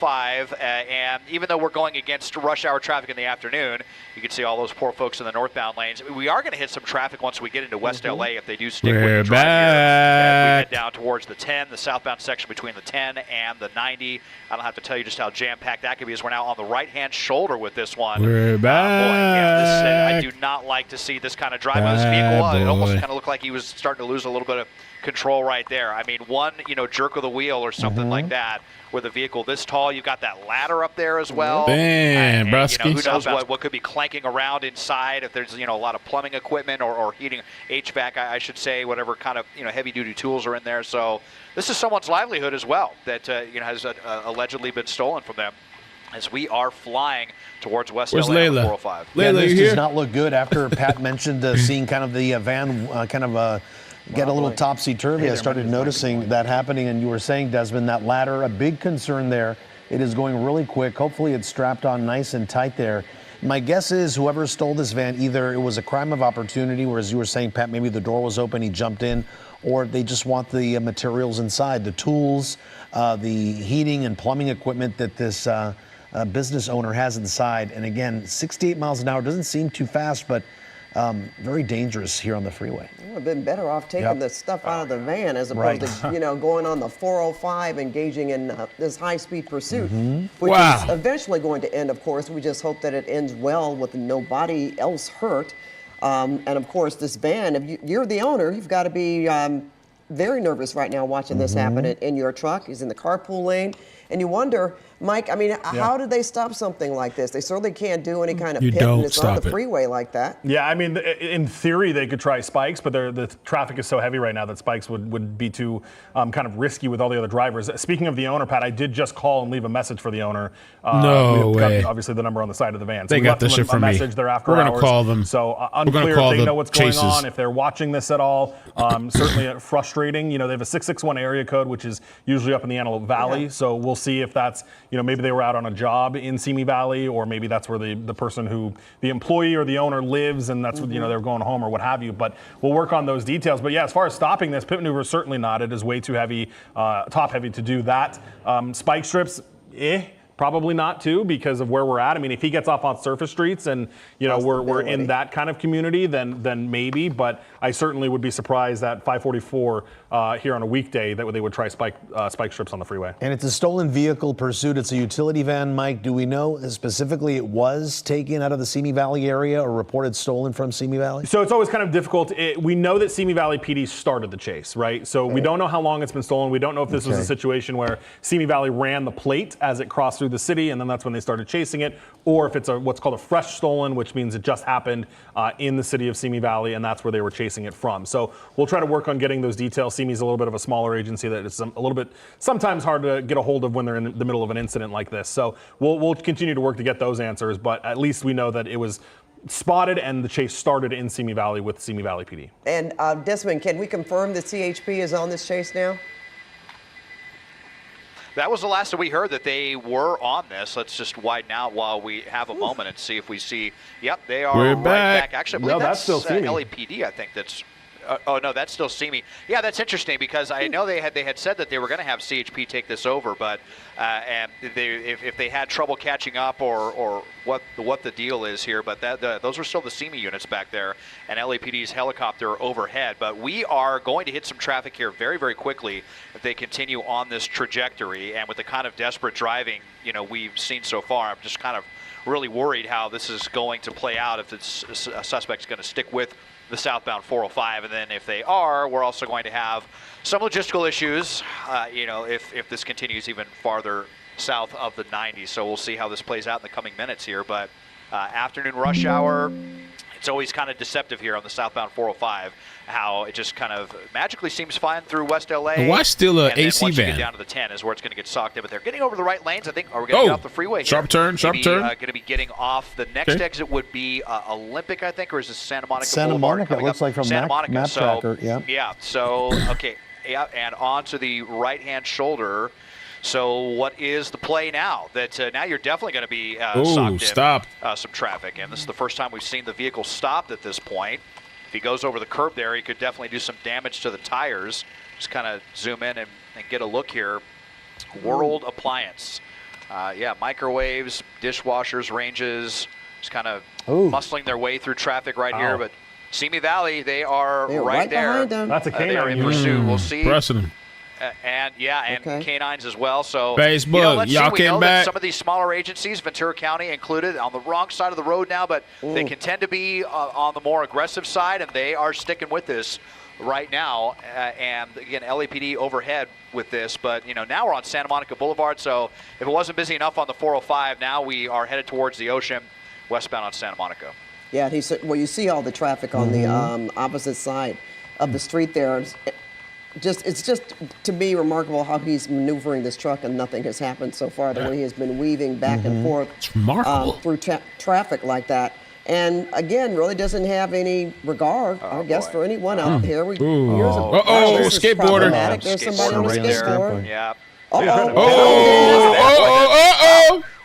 5, and even though we're going against rush hour traffic in the afternoon, you can see all those poor folks in the northbound lanes. We are going to hit some traffic once we get into West LA if they do stick with the drive here. As we head down towards the 10, the southbound section between the 10 and the 90. I don't have to tell you just how jam-packed that could be as we're now on the right-hand shoulder with this one. We're back. I do not like to see this kind of drive on this vehicle. It almost kind of looked like he was starting to lose a little bit of control right there. I mean, one, jerk of the wheel or something like that with a vehicle this tall. You've got that ladder up there as well. Damn, Brusky. Who knows what could be clanking around inside if there's, a lot of plumbing equipment or heating, HVAC, I should say, whatever kind of, heavy-duty tools are in there. So this is someone's livelihood as well that, has allegedly been stolen from them as we are flying towards West LA on the 405. Layla, this you here? does not look good after Pat mentioned seeing kind of the van get a little topsy-turvy. I started noticing that happening, and you were saying, Desmond, that ladder, a big concern there. It is going really quick. Hopefully it's strapped on nice and tight there. My guess is whoever stole this van, either it was a crime of opportunity, where, as you were saying, Pat, maybe the door was open, he jumped in, or they just want the materials inside, the tools, the heating and plumbing equipment that this business owner has inside. And again, 68 miles an hour doesn't seem too fast, but very dangerous here on the freeway. You would have been better off taking the stuff out of the van as opposed to, going on the 405, engaging in this high-speed pursuit, which is eventually going to end, of course. We just hope that it ends well with nobody else hurt. And, of course, this van, if you're the owner, you've got to be very nervous right now watching this happen in your truck. He's in the carpool lane. And you wonder, Mike, I mean, how do they stop something like this? They certainly can't do any kind of pit and it's on the freeway like that. Yeah, I mean, in theory, they could try spikes, but the traffic is so heavy right now that spikes would be too kind of risky with all the other drivers. Speaking of the owner, Pat, I did just call and leave a message for the owner. No way. Obviously, the number on the side of the van. So they got this shit from me. Message there after We're going to hours. call them. So unclear if they know what's going on, if they're watching this at all. Certainly frustrating. They have a 661 area code, which is usually up in the Antelope Valley. So we'll see if that's, maybe they were out on a job in Simi Valley, or maybe that's where the person who, the employee or the owner lives, and that's what, they're going home or what have you. But we'll work on those details. But yeah, as far as stopping this, pit maneuver, certainly not. It is way too heavy, top heavy to do that. Spike strips, probably not too, because of where we're at. I mean, if he gets off on surface streets and we're in that kind of community, then maybe. But I certainly would be surprised at 544 here on a weekday that they would try spike strips on the freeway. And it's a stolen vehicle pursuit. It's a utility van, Mike. Do we know specifically it was taken out of the Simi Valley area or reported stolen from Simi Valley? So it's always kind of difficult. We know that Simi Valley PD started the chase, right? So we don't know how long it's been stolen. We don't know if this was a situation where Simi Valley ran the plate as it crossed through the city, and then that's when they started chasing it, or if it's what's called a fresh stolen, which means it just happened in the city of Simi Valley, and that's where they were chasing it from. So we'll try to work on getting those details. Simi's a little bit of a smaller agency that it's a little bit sometimes hard to get a hold of when they're in the middle of an incident like this. So we'll continue to work to get those answers, but at least we know that it was spotted and the chase started in Simi Valley with Simi Valley PD. And Desmond, can we confirm that CHP is on this chase now? That was the last that we heard, that they were on this. Let's just widen out while we have a moment and see if we see. Yep, they are right back. Actually, I believe that's still LAPD, I think that's. Oh no, that's still Simi. Yeah, that's interesting because I know they had said that they were going to have CHP take this over, but and if they had trouble catching up or what the deal is here, but those were still the Simi units back there and LAPD's helicopter overhead. But we are going to hit some traffic here very, very quickly if they continue on this trajectory, and with the kind of desperate driving we've seen so far. I'm just kind of really worried how this is going to play out if it's a suspect's going to stick with the southbound 405, and then if they are, we're also going to have some logistical issues, if this continues even farther south of the 90. So we'll see how this plays out in the coming minutes here. But afternoon rush hour, it's always kind of deceptive here on the southbound 405, how it just kind of magically seems fine through West LA. Why still an AC once van? You get down to the 10 is where it's going to get socked in. But they're getting over the right lanes, I think. Are we going to get off the freeway here? Sharp turn. Going to be getting off. The next exit would be Olympic, I think, or is this Santa Monica Santa Boulevard? Monica, it looks like from Santa Monica. Map Tracker. Yeah, so, okay. Yeah, and on to the right-hand shoulder. So what is the play now? That now you're definitely going to be socked in some traffic. And this is the first time we've seen the vehicle stopped at this point. If he goes over the curb there, he could definitely do some damage to the tires. Just kind of zoom in and get a look here. World Appliance. Microwaves, dishwashers, ranges, just kind of muscling their way through traffic right here. But Simi Valley, they're right there. That's a canine they're in pursuit. We'll see. Pressing them. And canines as well. So Facebook, y'all came back. Some of these smaller agencies, Ventura County included, on the wrong side of the road now, but they can tend to be on the more aggressive side, and they are sticking with this right now. And again, LAPD overhead with this, but now we're on Santa Monica Boulevard. So if it wasn't busy enough on the 405, now we are headed towards the ocean, westbound on Santa Monica. Yeah, he said. Well, you see all the traffic on the opposite side of the street there. It's just to me remarkable how he's maneuvering this truck and nothing has happened so far. The way he has been weaving back and forth through traffic like that, and again, really doesn't have any regard, I guess, for anyone out there. Skateboarder! There's somebody on a skateboard. Yeah.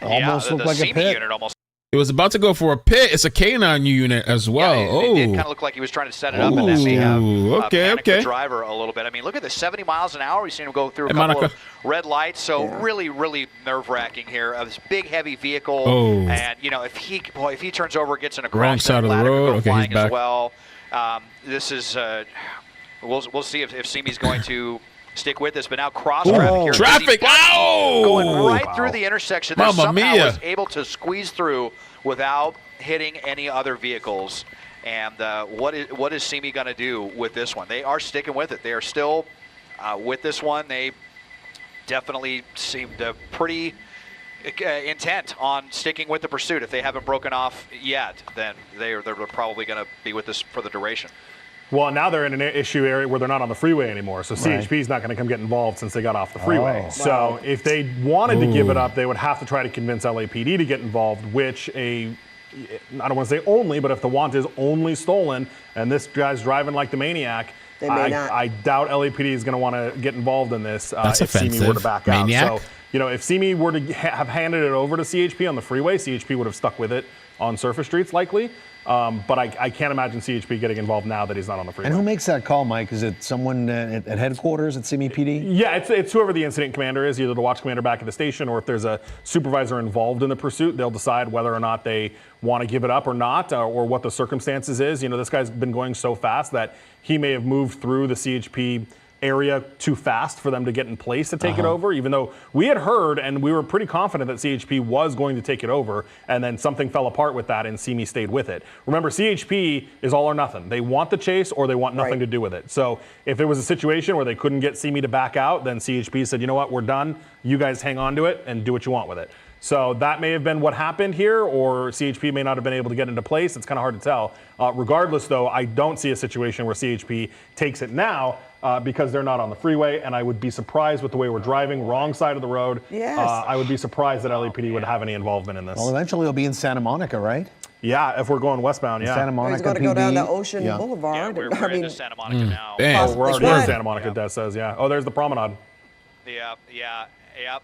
Almost looked like a pit. Unit almost. It was about to go for a pit. It's a canine unit as well. It did kind of look like he was trying to set it up, and that may have panicked the driver a little bit. I mean, look at the 70 miles an hour. We've seen him go through a couple of red lights, so really, really nerve-wracking here. This big, heavy vehicle, and if he turns over, gets in a crash, wrong side of the road. Okay, he's back. As well. This is we'll see if Simi's going to stick with this, but now cross traffic here. Traffic! Going right through the intersection. That somehow was able to squeeze through without hitting any other vehicles. And what is Simi going to do with this one? They are sticking with it. They are still with this one. They definitely seemed pretty intent on sticking with the pursuit. If they haven't broken off yet, then they're probably going to be with this for the duration. Well, now they're in an issue area where they're not on the freeway anymore, so CHP is not going to come get involved since they got off the freeway. So if they wanted to give it up, they would have to try to convince LAPD to get involved, which I don't want to say only, but if the want is only stolen and this guy's driving like the maniac, I doubt LAPD is going to want to get involved in this if Simi were to back out. So, if Simi were to have handed it over to CHP on the freeway, CHP would have stuck with it on surface streets likely. But I can't imagine CHP getting involved now that he's not on the freeway. And who makes that call, Mike? Is it someone at headquarters at Simi PD? Yeah, it's whoever the incident commander is, either the watch commander back at the station, or if there's a supervisor involved in the pursuit, they'll decide whether or not they want to give it up or not, or what the circumstances is. This guy's been going so fast that he may have moved through the CHP area too fast for them to get in place to take it over, even though we had heard and we were pretty confident that CHP was going to take it over, and then something fell apart with that and Simi stayed with it. Remember, CHP is all or nothing. They want the chase or they want nothing to do with it. So if it was a situation where they couldn't get Simi to back out, then CHP said, you know what, we're done. You guys hang on to it and do what you want with it. So that may have been what happened here, or CHP may not have been able to get into place. It's kind of hard to tell. Regardless, though, I don't see a situation where CHP takes it now because they're not on the freeway, and I would be surprised with the way we're driving, wrong side of the road. Yes. I would be surprised that LAPD would have any involvement in this. Well, eventually it'll be in Santa Monica, right? Yeah, if we're going westbound, Santa Monica he's got to go down to Ocean Boulevard. Yeah, we're into Santa Monica now. We're already in Santa Monica, Des says, Oh, there's the promenade. Yeah,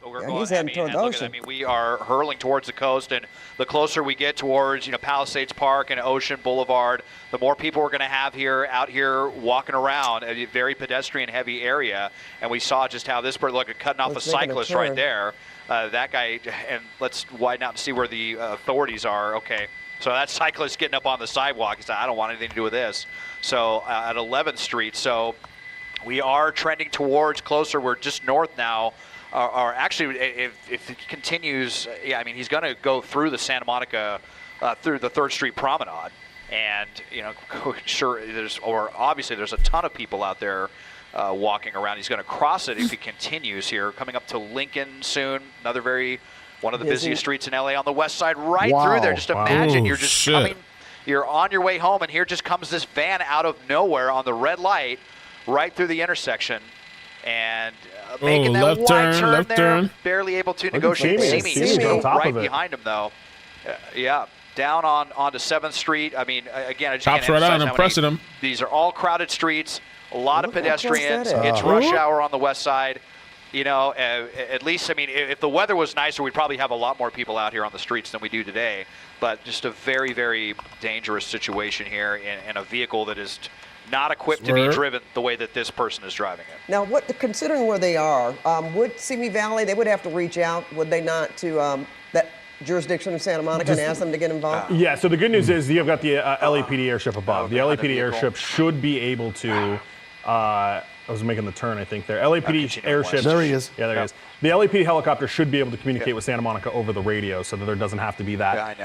we're going. He's heading toward the ocean. We are hurling towards the coast, and the closer we get towards, Palisades Park and Ocean Boulevard, the more people we're going to have out here walking around a very pedestrian-heavy area. And we saw just how this bird cutting off a cyclist right there. That guy, and let's widen out and see where the authorities are. Okay, so that cyclist getting up on the sidewalk. He said, "I don't want anything to do with this." So at 11th Street, so we are trending towards closer. We're just north now. Or actually, if it continues, he's going to go through the Santa Monica, through the 3rd Street Promenade, and obviously there's a ton of people out there walking around. He's going to cross it if he continues here, coming up to Lincoln soon. One of the busiest streets in LA on the west side, through there. Just imagine you're just coming, you're on your way home, and here just comes this van out of nowhere on the red light, right through the intersection. And making that left turn, barely able to negotiate. Simi's right behind him, though. Down onto 7th Street. Again, I just can't emphasize how many. These are all crowded streets, a lot of pedestrians. It's rush hour on the west side. At least, if the weather was nicer, we'd probably have a lot more people out here on the streets than we do today. But just a very, very dangerous situation here in a vehicle that is not equipped to be driven the way that this person is driving it. Now, considering where they are, would Simi Valley, they would have to reach out, would they not, to that jurisdiction of Santa Monica and ask them to get involved? Yeah, so the good news is you've got the LAPD airship above. The LAPD airship should be able to, I was making the turn, I think, there. LAPD airship. There he is. Yeah, there he is. The LAPD helicopter should be able to communicate with Santa Monica over the radio so that there doesn't have to be that,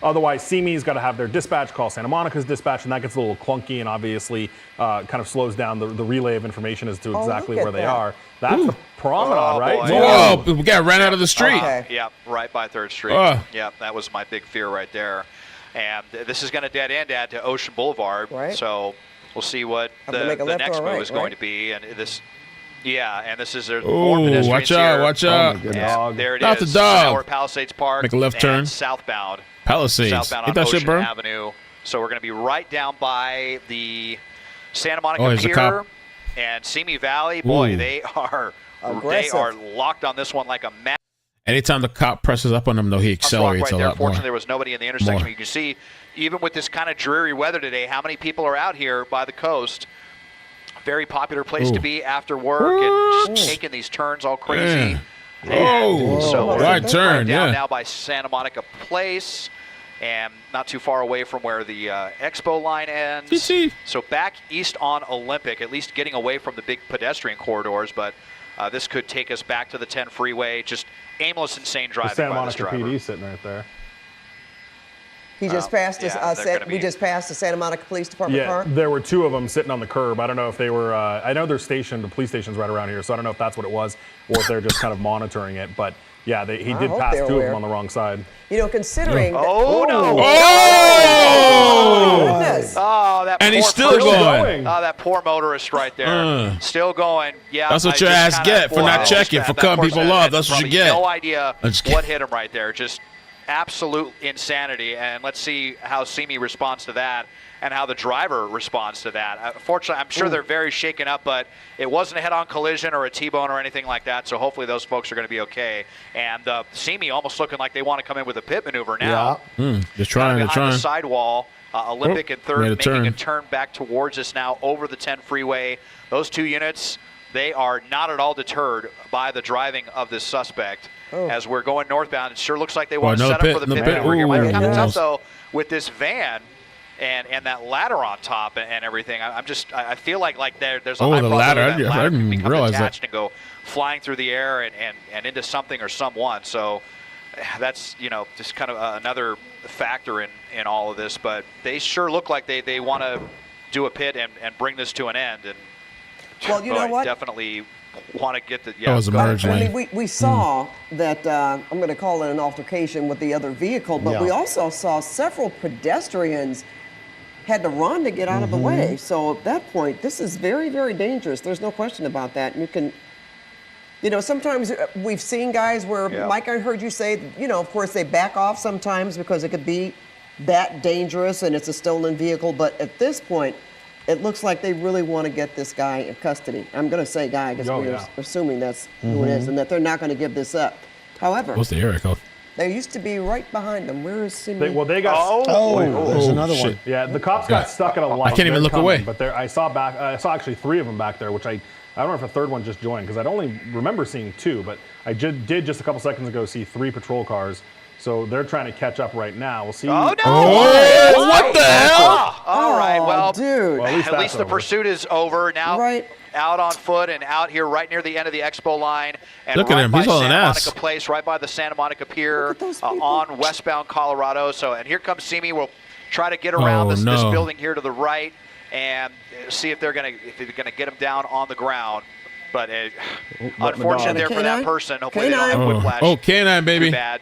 Otherwise, Simi's got to have their dispatch call Santa Monica's dispatch, and that gets a little clunky and obviously kind of slows down the relay of information as to exactly where they are. That's the promenade, right? Whoa, we got ran out of the street. Yeah, right by 3rd Street. Yeah, that was my big fear right there. And this is going to dead end to Ocean Boulevard. Right. So we'll see what the next move is going to be. And this, and this is more pedestrians watch here. out, watch out. And there it Not is. the dog. Now we're Palisades Park. Make a left turn. Southbound. Palisades. Southbound on Ocean Avenue. So we're going to be right down by the Santa Monica Pier and Simi Valley. Boy, they are locked on this one like a mad. Anytime the cop presses up on him, though, he accelerates a lot more. Fortunately, there was nobody in the intersection. You can see, even with this kind of dreary weather today, how many people are out here by the coast. Very popular place to be after work and just taking these turns all crazy. So right turn, down now by Santa Monica Place and not too far away from where the Expo line ends. So back east on Olympic, at least getting away from the big pedestrian corridors, but this could take us back to the 10 freeway. Just aimless, insane driving Santa by this Monica driver. PD sitting right there. He just passed us. We just passed the Santa Monica Police Department car. There were 2 of them sitting on the curb. I don't know if they were. I know they're stationed. The police station's right around here, so I don't know if that's what it was, or if they're just kind of monitoring it. But yeah, he did pass 2 of them on the wrong side. Considering. That and he's still going. That poor motorist right there. Still going. Yeah. That's what your ass get for not checking, for cutting people off. That's what you get. No idea what hit him right there. Just absolute insanity. And let's see how Simi responds to that and how the driver responds to that. Fortunately, I'm sure they're very shaken up, but it wasn't a head-on collision or a T-bone or anything like that, so hopefully those folks are going to be okay. And Simi almost looking like they want to come in with a pit maneuver now. They're trying. Behind the sidewall. Olympic in third, making a turn back towards us now over the 10 freeway. Those 2 units, they are not at all deterred by the driving of this suspect. As we're going northbound, it sure looks like they want to set up for the pit maneuver here. Might be kind of tough, though, with this van and that ladder on top and everything. I feel like there's a high probability that ladder can become attached and go flying through the air and into something or someone. So that's, just kind of another factor in all of this. But they sure look like they want to do a pit and bring this to an end. And well, you know what? Definitely want to get the that was a merge lane. I mean, we saw that I'm going to call it an altercation with the other vehicle, but we also saw several pedestrians had to run to get out of the way. So at that point, this is very, very dangerous. There's no question about that. You can, sometimes we've seen guys where, Mike, I heard you say, of course they back off sometimes because it could be that dangerous and it's a stolen vehicle. But at this point, it looks like they really want to get this guy in custody. I'm going to say guy because we're assuming that's who it is and that they're not going to give this up. However, what's the area code? They used to be right behind them. Where is Simi? They got. There's another one. Yeah, the cops got stuck at a light. I can't even look away. But I saw actually 3 of them back there, which I don't know if a third one just joined because I'd only remember seeing 2, but I did just a couple seconds ago see 3 patrol cars. So they're trying to catch up right now. We'll see. Oh, no! Oh, what the hell? All right, well, dude. Well, at least the pursuit is over. Now out on foot and out here right near the end of the Expo line. And look at him. He's hauling ass. Monica Place, right by the Santa Monica Pier on westbound Colorado. So, and here comes Simi. We'll try to get around this building here to the right and see if they're going to get him down on the ground. But unfortunate there for that person. Hopefully they don't have whiplash. Oh, canine, baby. Too bad.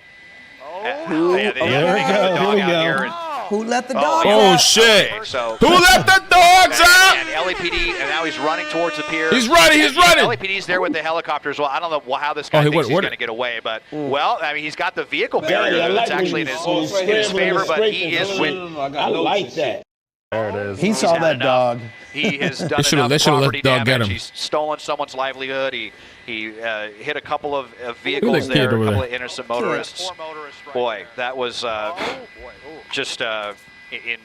Here we go. Who let the dogs out? Oh, shit. Who let the dogs out? And LAPD, and now he's running towards the pier. He's running. LAPD's there with the helicopters. Well, I don't know how this guy thinks he's going to get away, but, well, I mean, he's got the vehicle barrier that's actually in his favor, but he is with. I like that. There it is. He saw that dog. He has done enough property let damage. He's stolen someone's livelihood. He hit a couple of vehicles there, a couple of innocent motorists. Boy, that was just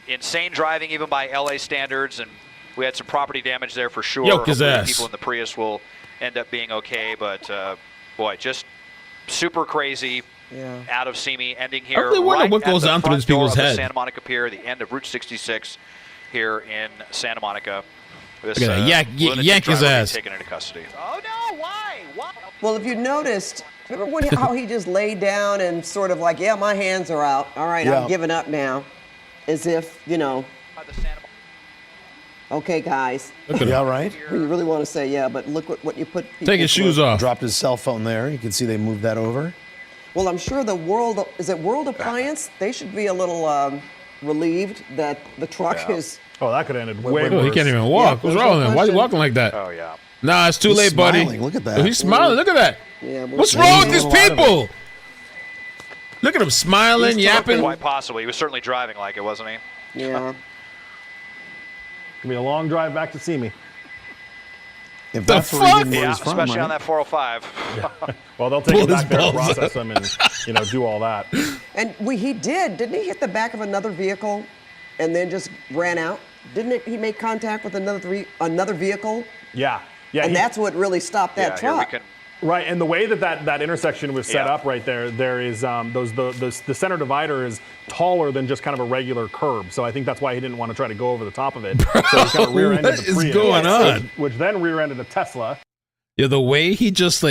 insane driving even by LA standards. And we had some property damage there for sure. Yoke his ass. People in the Prius will end up being okay, but boy, just super crazy. Yeah. Out of Simi, ending here. I really wonder right what goes on through these people's head. Santa Monica Pier, the end of Route 66 here in Santa Monica. This Look at that. Yank his ass. Taken into custody. Oh no! Why? Well, if you noticed, remember how he just laid down and sort of like, yeah, my hands are out. All right, I'm giving up now, as if Okay, guys. Yeah, right. Well, you really want to say yeah, but look what you put. Take his shoes off. Dropped his cell phone there. You can see they moved that over. Well, I'm sure the World Appliance, they should be a little relieved that the truck is. Oh, that could have ended way worse. He can't even walk. What's wrong with him? Why is he walking like that? Oh, yeah. Nah, it's too late, smiling. buddy. Look at that. He's smiling. Look at that. Yeah, what's wrong with these people? Look at him smiling, yapping. Quite possibly. He was certainly driving like it, wasn't he? Yeah. Gonna be a long drive back to see me. If that's where yeah, especially on that 405. Yeah. Well, they'll take it back there and process them and do all that. And he didn't he hit the back of another vehicle and then just ran out? Didn't he make contact with another vehicle? Yeah. And that's what really stopped that truck. Right, and the way that intersection was set up right there is the center divider is taller than just kind of a regular curb. So I think that's why he didn't want to try to go over the top of it. So he kind of rear-ended the Prius. What is going on? Which then rear-ended a Tesla. Yeah, the way he just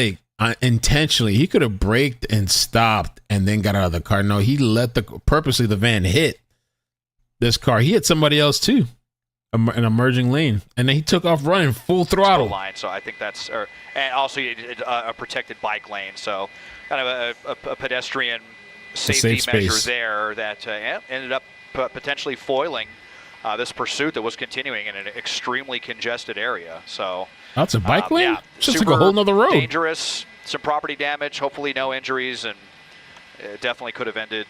intentionally, he could have braked and stopped and then got out of the car. No, he let purposely the van hit this car. He hit somebody else too. An emerging lane, and then he took off running full throttle. Line, so I think that's, and also a protected bike lane, so kind of a pedestrian safety measure there that ended up potentially foiling this pursuit that was continuing in an extremely congested area. So that's a bike lane. Yeah, it's just like a whole nother road. Dangerous, some property damage, hopefully no injuries, and it definitely could have ended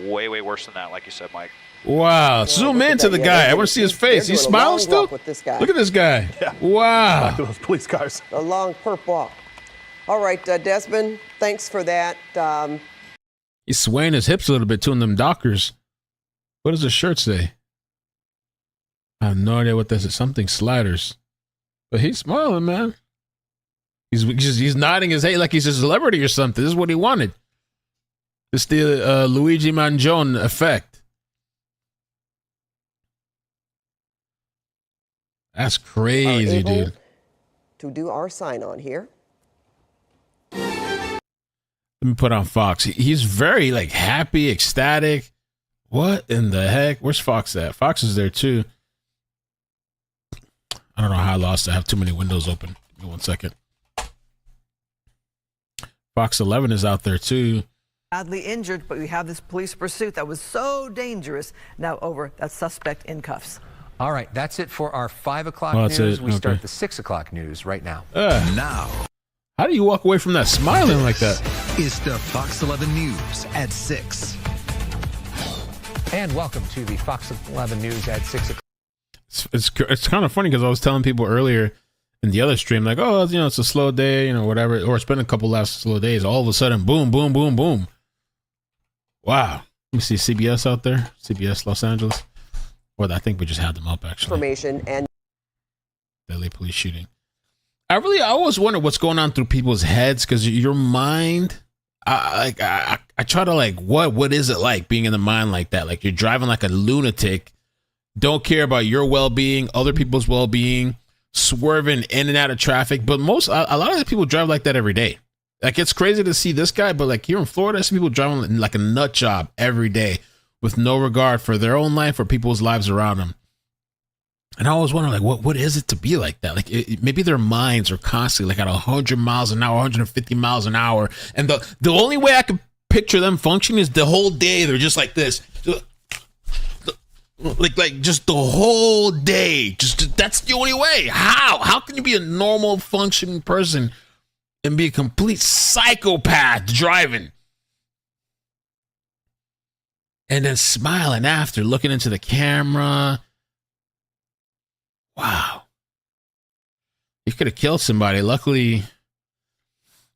way worse than that, like you said, Mike. Wow. Zoom in to the guy. I want to see his face. He's smiling still? Look at this guy. Yeah. Wow. Back to those police cars. A long perp walk. All right, Desmond, thanks for that. He's swaying his hips a little bit, too, in them Dockers. What does the shirt say? I have no idea what this is. Something sliders. But he's smiling, man. He's nodding his head like he's a celebrity or something. This is what he wanted. It's the Luigi Mangione effect. That's crazy, dude. To do our sign on here. Let me put on Fox. He's very happy, ecstatic. What in the heck? Where's Fox at? Fox is there too. I don't know how I lost. I have too many windows open. Give me 1 second. Fox 11 is out there too. Badly injured, but we have this police pursuit that was so dangerous. Now over. That suspect in cuffs. All right, that's it for our 5 o'clock news. We start the 6 o'clock news right now. Now. How do you walk away from that smiling like that? It's the Fox 11 News at 6. And welcome to the Fox 11 News at 6 o'clock. It's kind of funny because I was telling people earlier in the other stream, it's a slow day, whatever, or it's been a couple last slow days. All of a sudden, boom, boom, boom, boom. Wow. Let me see CBS out there, CBS Los Angeles. Or I think we just had them up, actually. Information and Deadly police shooting. I always wonder what's going on through people's heads because your mind. I try to what is it like being in the mind like that? Like you're driving like a lunatic, don't care about your well-being, other people's well-being, swerving in and out of traffic. But a lot of the people drive like that every day. Like it's crazy to see this guy, but here in Florida, I see people driving like a nut job every day, with no regard for their own life or people's lives around them. And I always wonder, what is it to be like that? Maybe their minds are constantly at 100 miles an hour, 150 miles an hour. And the only way I can picture them functioning is the whole day. They're just like this. Just the whole day. That's the only way. How can you be a normal functioning person and be a complete psychopath driving? And then smiling after, looking into the camera. Wow. You could have killed somebody. Luckily, you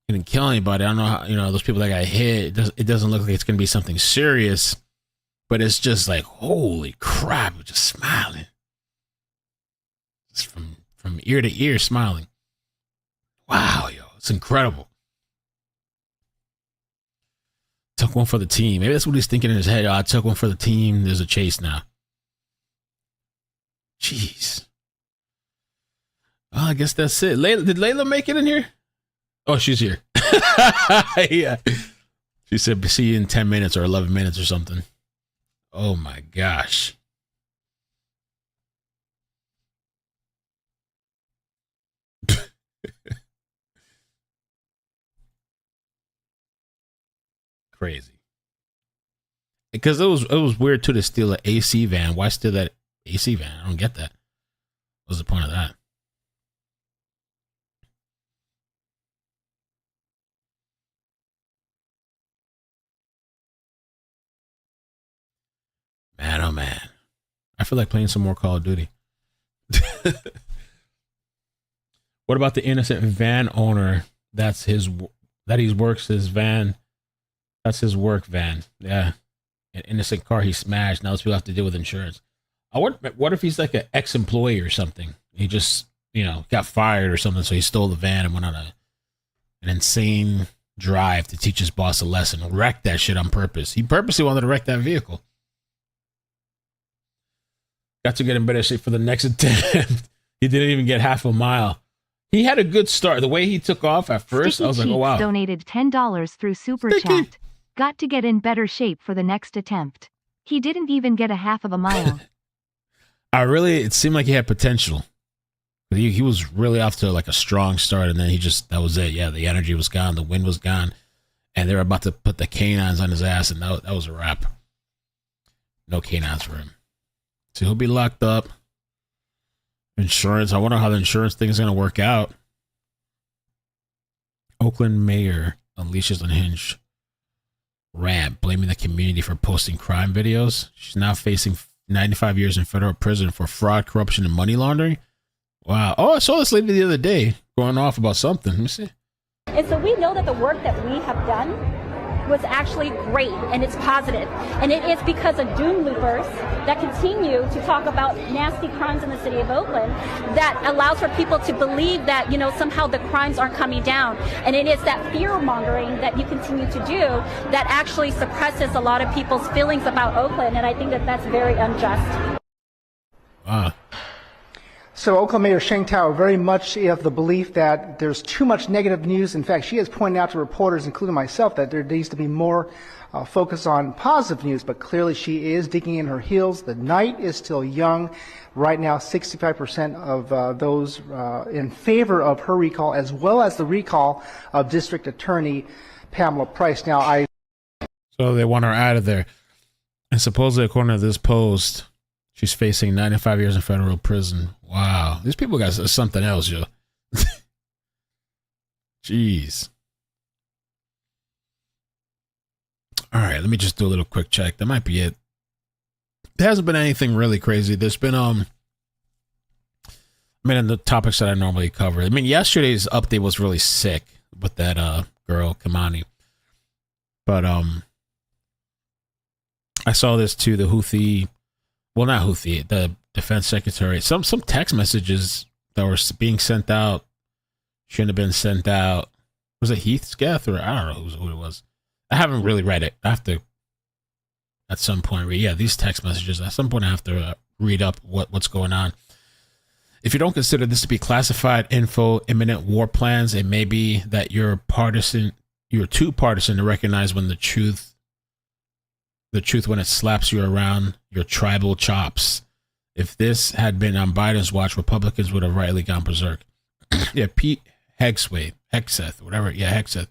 didn't kill anybody. I don't know how, those people that got hit, it doesn't look like it's going to be something serious. But it's just holy crap, just smiling. Just from ear to ear smiling. Wow, yo, it's incredible. Took one for the team. Maybe that's what he's thinking in his head. Oh, I took one for the team. There's a chase now. Jeez. Well, I guess that's it. Did Layla make it in here? Oh, she's here. Yeah. She said, see you in 10 minutes or 11 minutes or something. Oh, my gosh. Crazy. Because it was weird too to steal an AC van. Why steal that AC van? I don't get that. What's the point of that? Man, oh man. I feel like playing some more Call of Duty. What about the innocent van owner? That he works his van. That's his work van. Yeah. An innocent car he smashed. Now people have to deal with insurance. What if he's like an ex-employee or something? He just, got fired or something, so he stole the van and went on an insane drive to teach his boss a lesson. Wrecked that shit on purpose. He purposely wanted to wreck that vehicle. Got to get in better shape for the next attempt. He didn't even get half a mile. He had a good start. The way he took off at first, I was like, oh, wow. Donated $10 through Super Chat. Got to get in better shape for the next attempt. He didn't even get a half of a mile. It seemed like he had potential. He was really off to like a strong start, and then that was it. Yeah, the energy was gone, the wind was gone, and they were about to put the canines on his ass, and that was a wrap. No canines for him. So he'll be locked up. Insurance. I wonder how the insurance thing is going to work out. Oakland mayor unleashes unhinged rant, blaming the community for posting crime videos. She's now facing 95 years in federal prison for fraud, corruption, and money laundering. Wow. Oh, I saw this lady the other day going off about something. Let me see. And so we know that the work that we have done was actually great, and it's positive. And it is because of doom loopers that continue to talk about nasty crimes in the city of Oakland that allows for people to believe that, somehow the crimes aren't coming down. And it is that fear mongering that you continue to do that actually suppresses a lot of people's feelings about Oakland. And I think that that's very unjust. Wow. So Oakland Mayor Sheng Tao very much of the belief that there's too much negative news. In fact, she has pointed out to reporters, including myself, that there needs to be more focus on positive news, but clearly she is digging in her heels. The night is still young. Right now, 65% of those in favor of her recall, as well as the recall of District Attorney Pamela Price. So they want her out of there. And supposedly, according to this post, she's facing 95 years in federal prison. Wow. These people got something else, yo. Jeez. All right, let me just do a little quick check. That might be it. There hasn't been anything really crazy. There's been, in the topics that I normally cover. Yesterday's update was really sick with that girl, Kamani. But I saw this too, the Houthi... Well, not Houthi, the defense secretary. Some text messages that were being sent out shouldn't have been sent out. Was it Heathscath or I don't know who it was. I haven't really read it. I have to, at some point, these text messages. At some point, I have to read up what's going on. If you don't consider this to be classified info, imminent war plans, it may be that you're too partisan to recognize when the truth when it slaps you around your tribal chops. If this had been on Biden's watch, Republicans would have rightly gone berserk. Yeah, Pete Hegseth, whatever. Yeah, Hegseth.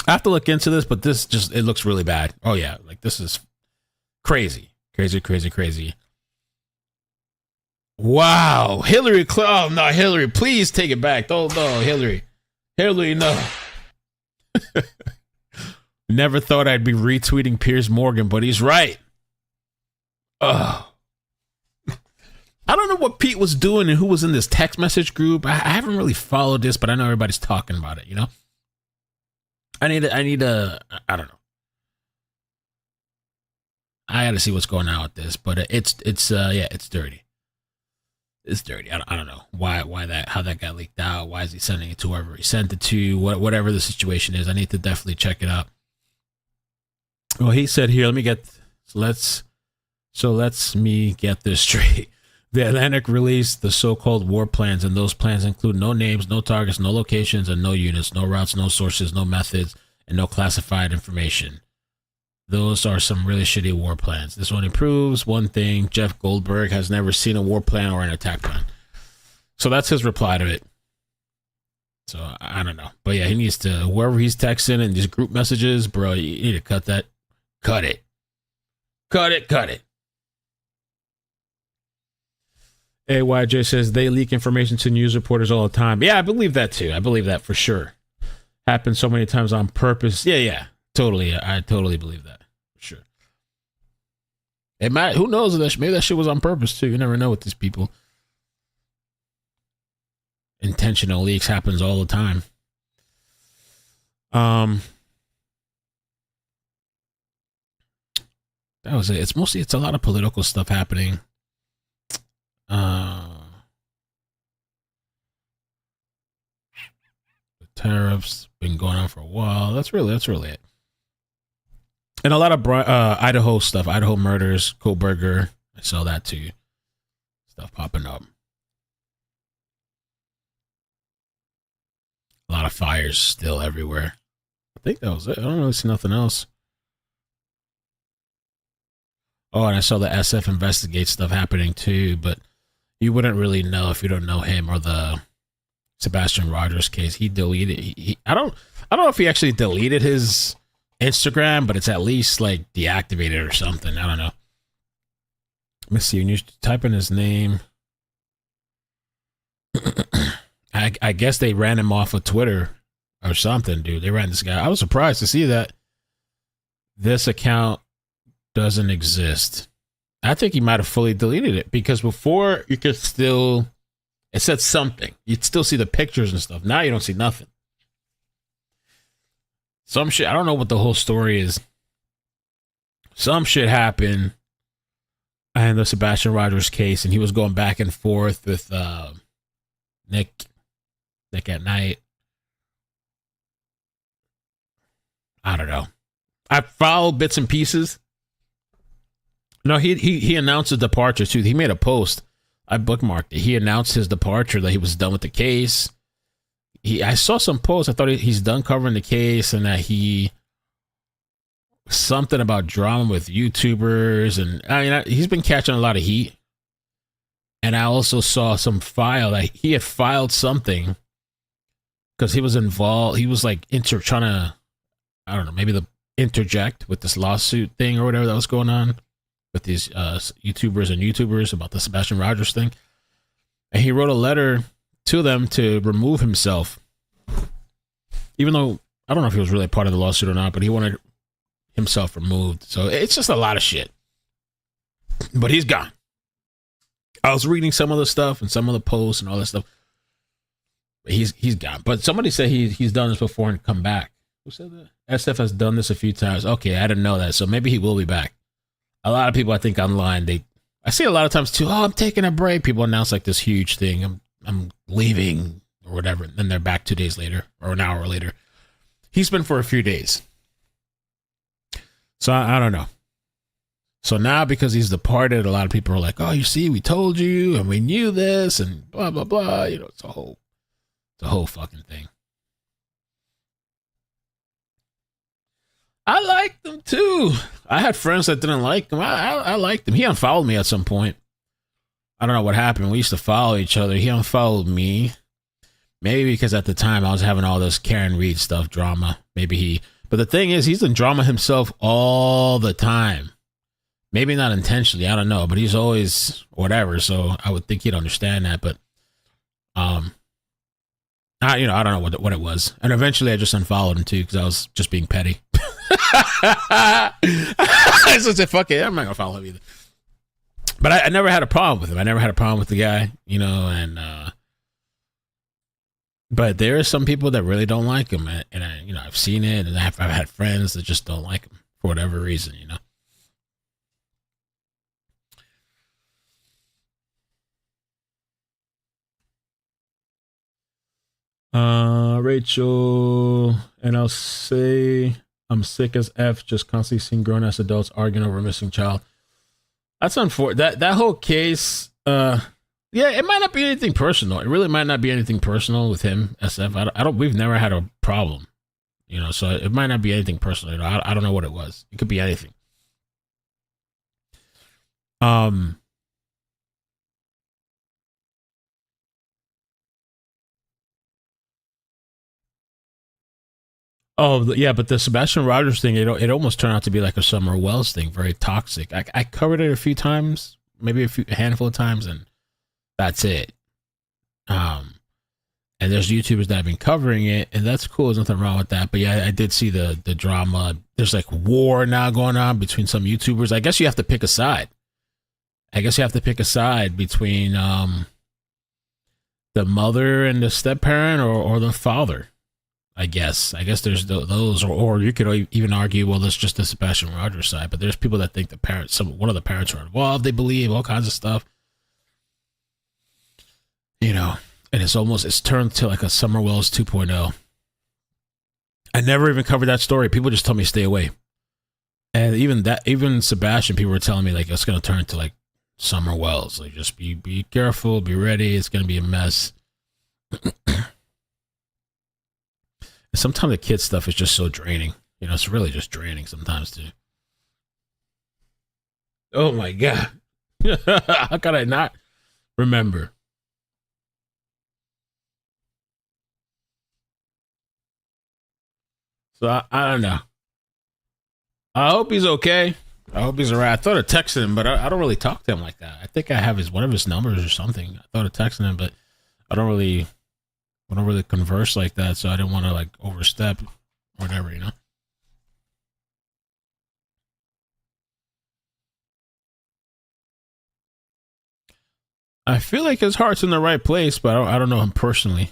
I have to look into this, but it looks really bad. Oh yeah, this is crazy. Crazy. Wow. Hillary, oh no, Hillary, please take it back. No, Hillary, no. Never thought I'd be retweeting Piers Morgan, but he's right. Oh. I don't know what Pete was doing and who was in this text message group. I haven't really followed this, but I know everybody's talking about it, I need a, I don't know. I got to see what's going on with this, but it's dirty. it's dirty. I don't know how that got leaked out. Why is he sending it to whoever he sent it to? Whatever the situation is, I need to definitely check it out. Well, he said here, let's me get this straight. The Atlantic released the so-called war plans, and those plans include no names, no targets, no locations, and no units, no routes, no sources, no methods, and no classified information. Those are some really shitty war plans. This only proves one thing: Jeff Goldberg has never seen a war plan or an attack plan. So that's his reply to it. So I don't know. But yeah, he needs to, whoever he's texting in these group messages, bro, you need to cut that. Cut it. Cut it. AYJ says they leak information to news reporters all the time. Yeah, I believe that too. I believe that for sure. Happens so many times on purpose. Yeah. Totally. I totally believe that. For sure. It might, who knows? Maybe that shit was on purpose too. You never know with these people. Intentional leaks happens all the time. That was it. It's a lot of political stuff happening. The tariffs been going on for a while. That's really it. And a lot of Idaho stuff, Idaho murders, Kohlberger. I saw that too. Stuff popping up. A lot of fires still everywhere. I think that was it. I don't really see nothing else. Oh, and I saw the SF investigate stuff happening too, but you wouldn't really know if you don't know him or the Sebastian Rogers case. He deleted. I don't know if he actually deleted his Instagram, but it's at least like deactivated or something. I don't know. Let me see. When you type in his name, I guess they ran him off of Twitter or something, dude. They ran this guy. I was surprised to see that this account doesn't exist. I think he might have fully deleted it, because before you could still, it said something. You'd still see the pictures and stuff. Now you don't see nothing. Some shit, I don't know what the whole story is. Some shit happened in the Sebastian Rogers case, and he was going back and forth with Nick at Night. I don't know. I followed bits and pieces. No, he announced his departure too. He made a post. I bookmarked it. He announced his departure, that he was done with the case. I saw some posts. I thought he's done covering the case, and that something about drama with YouTubers, and I mean, he's been catching a lot of heat. And I also saw some file that he had filed something because he was involved. He was like trying to, I don't know, maybe interject with this lawsuit thing or whatever that was going on with these YouTubers about the Sebastian Rogers thing. And he wrote a letter to them to remove himself, even though I don't know if he was really part of the lawsuit or not, but he wanted himself removed. So it's just a lot of shit. But he's gone. I was reading some of the stuff and some of the posts and all that stuff. He's gone. But somebody said he's done this before and come back. Who said that? SF has done this a few times. Okay, I didn't know that. So maybe he will be back. A lot of people, I think, online, I see a lot of times too, I'm taking a break. People announce like this huge thing. I'm leaving or whatever. And then they're back 2 days later or an hour later. He's been for a few days. So I don't know. So now, because he's departed, a lot of people are like, oh, you see, we told you and we knew this and blah, blah, blah. You know, it's a whole fucking thing. I liked him too. I had friends that didn't like him. I liked him. He unfollowed me at some point. I don't know what happened. We used to follow each other. He unfollowed me. Maybe because at the time I was having all this Karen Reed stuff, drama. But the thing is, he's in drama himself all the time. Maybe not intentionally, I don't know, but he's always whatever. So I would think he'd understand that. But I don't know what it was. And eventually I just unfollowed him too, because I was just being petty. I just said, fuck it, I'm not gonna follow him either. But I never had a problem with him. I never had a problem with the guy, you know, and but there are some people that really don't like him, and I, you know, I've seen it, and I've had friends that just don't like him for whatever reason, you know. Rachel, and I'll say I'm sick as F, just constantly seeing grown-ass adults arguing over a missing child. That's unfortunate. That whole case, yeah, it might not be anything personal. It really might not be anything personal with him, SF. We've never had a problem, so it might not be anything personal. I don't know what it was. It could be anything. Oh, yeah, but the Sebastian Rogers thing, it almost turned out to be like a Summer Wells thing, very toxic. I covered it a few times, maybe a handful of times, and that's it. And there's YouTubers that have been covering it, and that's cool. There's nothing wrong with that. But yeah, I did see the drama. There's like war now going on between some YouTubers. I guess you have to pick a side. Between the mother and the step-parent or the father. I guess there's those, or you could even argue, well, that's just the Sebastian Rogers side. But there's people that think one of the parents are involved. They believe all kinds of stuff, and it's turned to like a Summer Wells 2.0. I never even covered that story. People just told me stay away, and even Sebastian, people were telling me like it's gonna turn to like Summer Wells. Like just be careful, be ready. It's gonna be a mess. Sometimes the kid stuff is just so draining. It's really just draining sometimes too. Oh my God. How could I not remember? So I don't know. I hope he's okay. I hope he's all right. I thought of texting him, but I don't really talk to him like that. I think I have one of his numbers or something. I thought of texting him, but I don't really converse like that, so I didn't want to like overstep or whatever, I feel like his heart's in the right place, but I don't know him personally,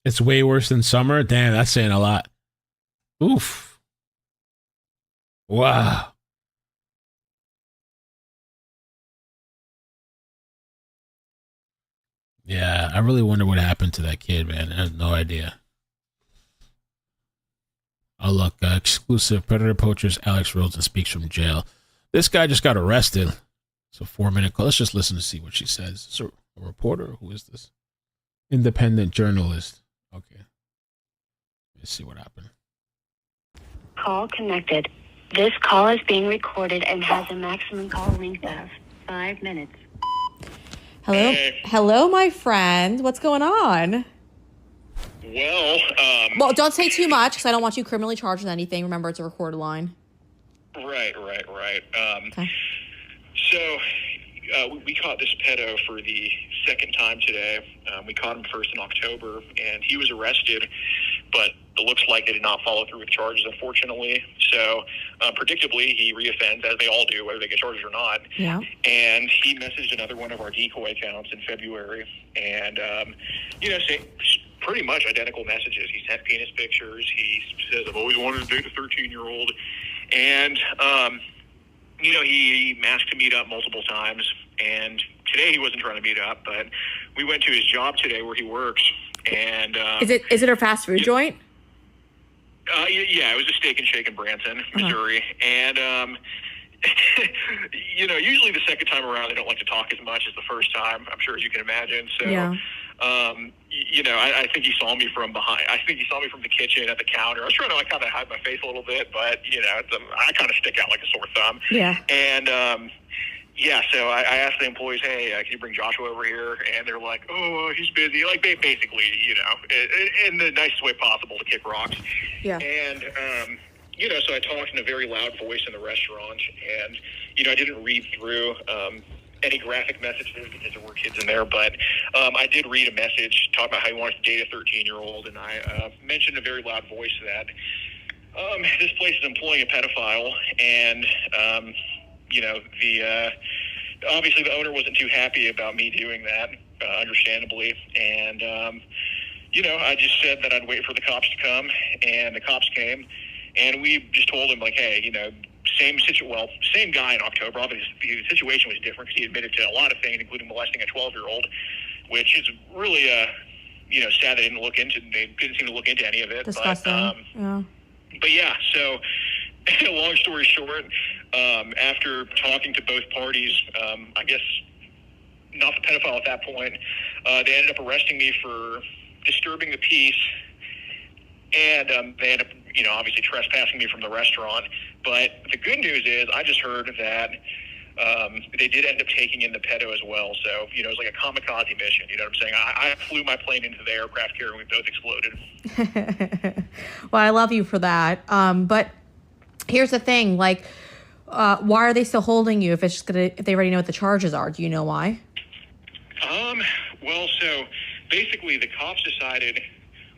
It's way worse than Summer? Damn, that's saying a lot. Oof. Wow. Yeah, I really wonder what happened to that kid, man. I have no idea. Oh, look, exclusive Predator Poachers, Alex Rosen speaks from jail. This guy just got arrested. It's a 4-minute call. Let's just listen to see what she says. Is it a reporter? Who is this? Independent journalist. Okay. Let's see what happened. Call connected. This call is being recorded and has a maximum call length of 5 minutes. Hello? Hello, my friend. What's going on? Well, don't say too much because I don't want you criminally charged with anything. Remember, it's a recorded line. Right. Okay. So we caught this pedo for the second time today. We caught him first in October, and he was arrested, but it looks like they did not follow through with charges, unfortunately. So, predictably, he reoffends, as they all do, whether they get charges or not. Yeah. And he messaged another one of our decoy accounts in February, and, pretty much identical messages. He sent penis pictures. He says, I've always wanted to date a 13-year-old. And, he asked to meet up multiple times, and today he wasn't trying to meet up, but we went to his job today where he works, and is it a fast food joint? Yeah, it was a Steak and Shake in Branson, Missouri, and usually the second time around they don't like to talk as much as the first time, I'm sure, as you can imagine. So, yeah. I think he saw me from behind. I think he saw me from the kitchen at the counter. I was trying to kind of hide my face a little bit, but I kind of stick out like a sore thumb. Yeah. And so I asked the employees, hey, can you bring Joshua over here? And they're like, oh, he's busy. Like, basically, in the nicest way possible to kick rocks. Yeah. And so I talked in a very loud voice in the restaurant, and I didn't read through any graphic messages because there were kids in there, but I did read a message talking about how he wanted to date a 13-year-old, and I mentioned in a very loud voice that this place is employing a pedophile, and obviously the owner wasn't too happy about me doing that, understandably. And, I just said that I'd wait for the cops to come, and the cops came, and we just told him, like, hey, same guy in October. Obviously, the situation was different because he admitted to a lot of things, including molesting a 12-year-old, which is really, sad they didn't seem to look into any of it. Disgusting. But yeah, so long story short, after talking to both parties, I guess not the pedophile at that point, they ended up arresting me for disturbing the peace, and they ended up, obviously trespassing me from the restaurant. But the good news is I just heard that they did end up taking in the pedo as well. So, it was like a kamikaze mission. You know what I'm saying? I flew my plane into the aircraft carrier and we both exploded. Well, I love you for that. But here's the thing, like, why are they still holding you if they already know what the charges are? Do you know why? Well, so basically the cops decided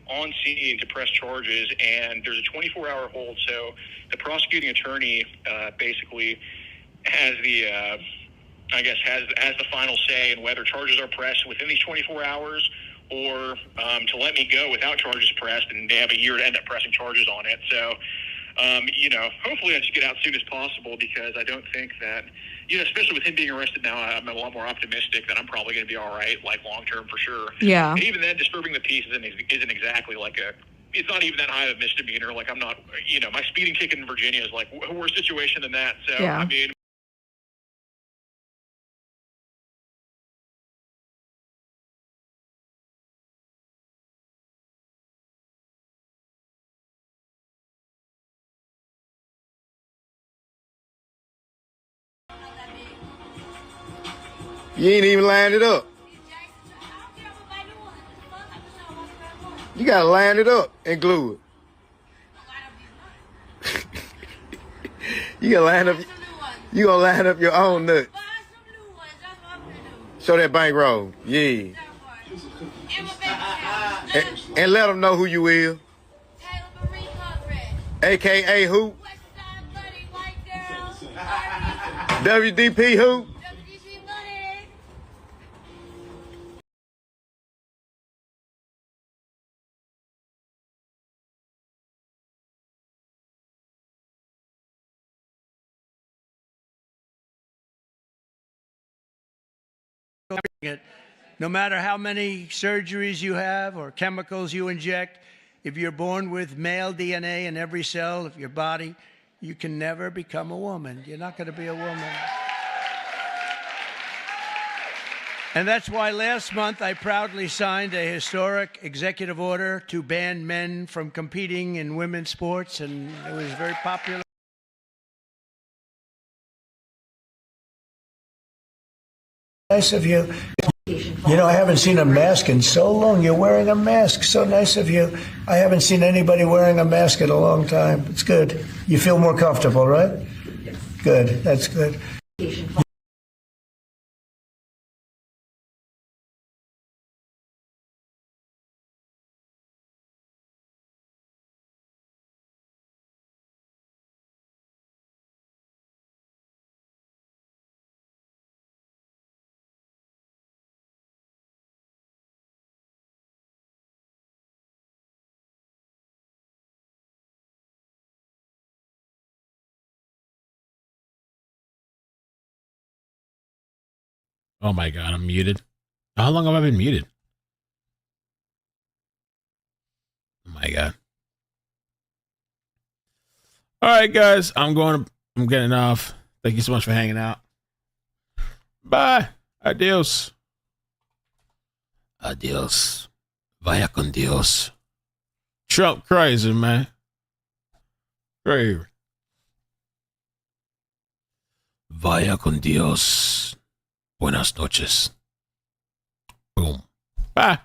on scene to press charges, and there's a 24-hour hold. So the prosecuting attorney basically has the has the final say in whether charges are pressed within these 24 hours or to let me go without charges pressed, and they have a year to end up pressing charges on it. So, hopefully I just get out as soon as possible, because I don't think that, especially with him being arrested now, I'm a lot more optimistic that I'm probably going to be all right, like long term for sure. Yeah. And even then, disturbing the peace isn't exactly like it's not even that high of a misdemeanor. Like, I'm not, my speeding ticket in Virginia is like a worse situation than that. So, yeah. I mean. You ain't even lined it up. You gotta line it up and glue it. You gonna line up your own nut. Show that bankroll. Yeah. And let them know who you is. AKA who? WDP who? No matter how many surgeries you have or chemicals you inject, if you're born with male DNA in every cell of your body, you can never become a woman. You're not going to be a woman. And that's why last month I proudly signed a historic executive order to ban men from competing in women's sports, and it was very popular. Nice of you. I haven't seen a mask in so long. You're wearing a mask. So nice of you. I haven't seen anybody wearing a mask in a long time. It's good. You feel more comfortable, right? Good. That's good. Oh my God, I'm muted. How long have I been muted? Oh my God. All right, guys, I'm getting off. Thank you so much for hanging out. Bye. Adios. Adios. Vaya con Dios. Trump crazy, man. Crazy. Vaya con Dios. Buenas noches. Boom. Bye.